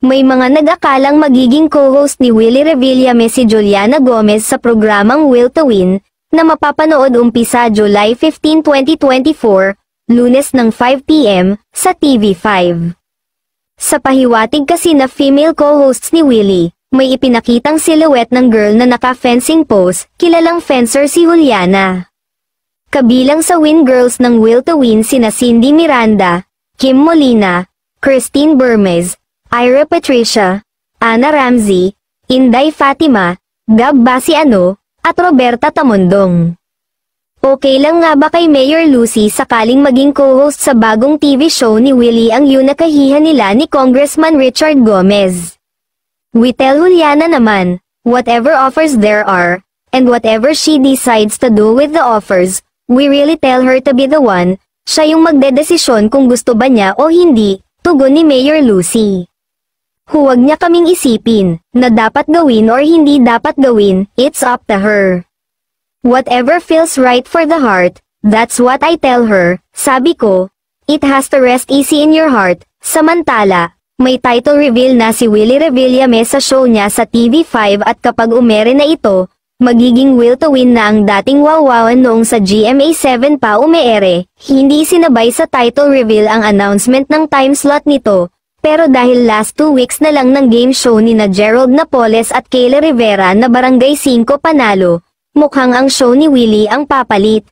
May mga nag-akalang magiging co-host ni Willie Revillame si Juliana Gomez sa programang Will to Win, na mapapanood umpisa July 15, 2024, Lunes ng 5 p.m, sa TV5. Sa pahiwatig kasi na female co-hosts ni Willie, may ipinakitang silhouette ng girl na naka-fencing pose, kilalang fencer si Juliana. Kabilang sa Win Girls ng Will to Win sina Cindy Miranda, Kim Molina, Christine Bermez, Ira Patricia, Ana Ramsey, Inday Fatima, Gab Basiano, at Roberta Tamondong. Okay lang nga ba kay Mayor Lucy sakaling maging co-host sa bagong TV show ni Willie ang yun nakahihan nila ni Congressman Richard Gomez? We tell Juliana naman, whatever offers there are, and whatever she decides to do with the offers, we really tell her to be the one, siya yung magdedesisyon kung gusto ba niya o hindi, tugon ni Mayor Lucy. Huwag niya kaming isipin, na dapat gawin or hindi dapat gawin, it's up to her. Whatever feels right for the heart, that's what I tell her, sabi ko, it has to rest easy in your heart. Samantala, may title reveal na si Willie Revillame sa show niya sa TV5 at kapag umere na ito, magiging Will to Win na ang dating wawawan noong sa GMA7 pa umeere. Hindi sinabay sa title reveal ang announcement ng time slot nito, pero dahil last 2 weeks na lang ng game show ni na Gerald Napoles at Kayla Rivera na Barangay 5 Panalo, mukhang ang show ni Willie ang papalit.